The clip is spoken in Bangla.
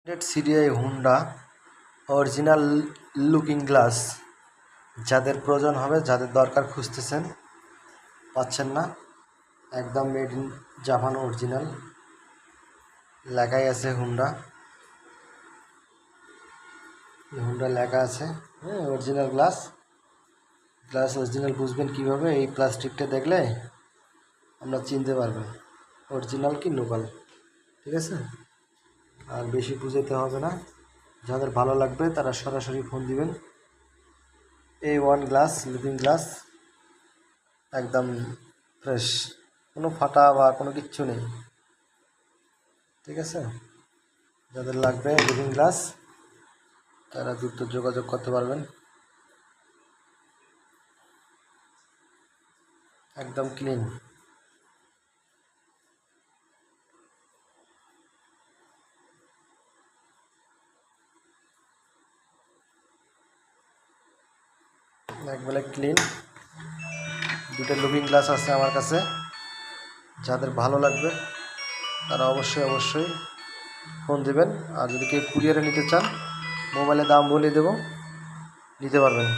CDI Honda original looking glass যাদের প্রয়োজন হবে, যাদের দরকার খুঁজতেছেন, পাচ্ছেন না, একদম মেড ইন জাপান অরিজিনাল লেখাই আছে হুন্ডা। হুন্ডা লেখা আছে, হ্যাঁ, অরিজিনাল গ্লাস অরিজিনাল বুঝবেন কীভাবে? এই প্লাস্টিকটা দেখলে আমরা চিনতে পারবেন অরিজিনাল কি লোকাল। ঠিক আছে, আর বেশি বুঝাইতে হবে না। যাদের ভালো লাগবে তারা সরাসরি ফোন দিবেন। A1 গ্লাস, লুকিং গ্লাস, একদম ফ্রেশ, কোনো ফাটা বা কোনো কিচ্ছু নেই। ঠিক আছে, যাদের লাগবে লুকিং গ্লাস তারা দ্রুত যোগাযোগ করতে পারবেন। একদম ক্লিন। একবারে ক্লিন। দুটো লুকিং গ্লাস আছে আমার কাছে, যাদের ভালো লাগবে তারা অবশ্যই ফোন দিবেন। আর যদি কেউ কুরিয়ারে নিতে চান, মোবাইলে দাম বলে দেবো, নিতে পারবেন।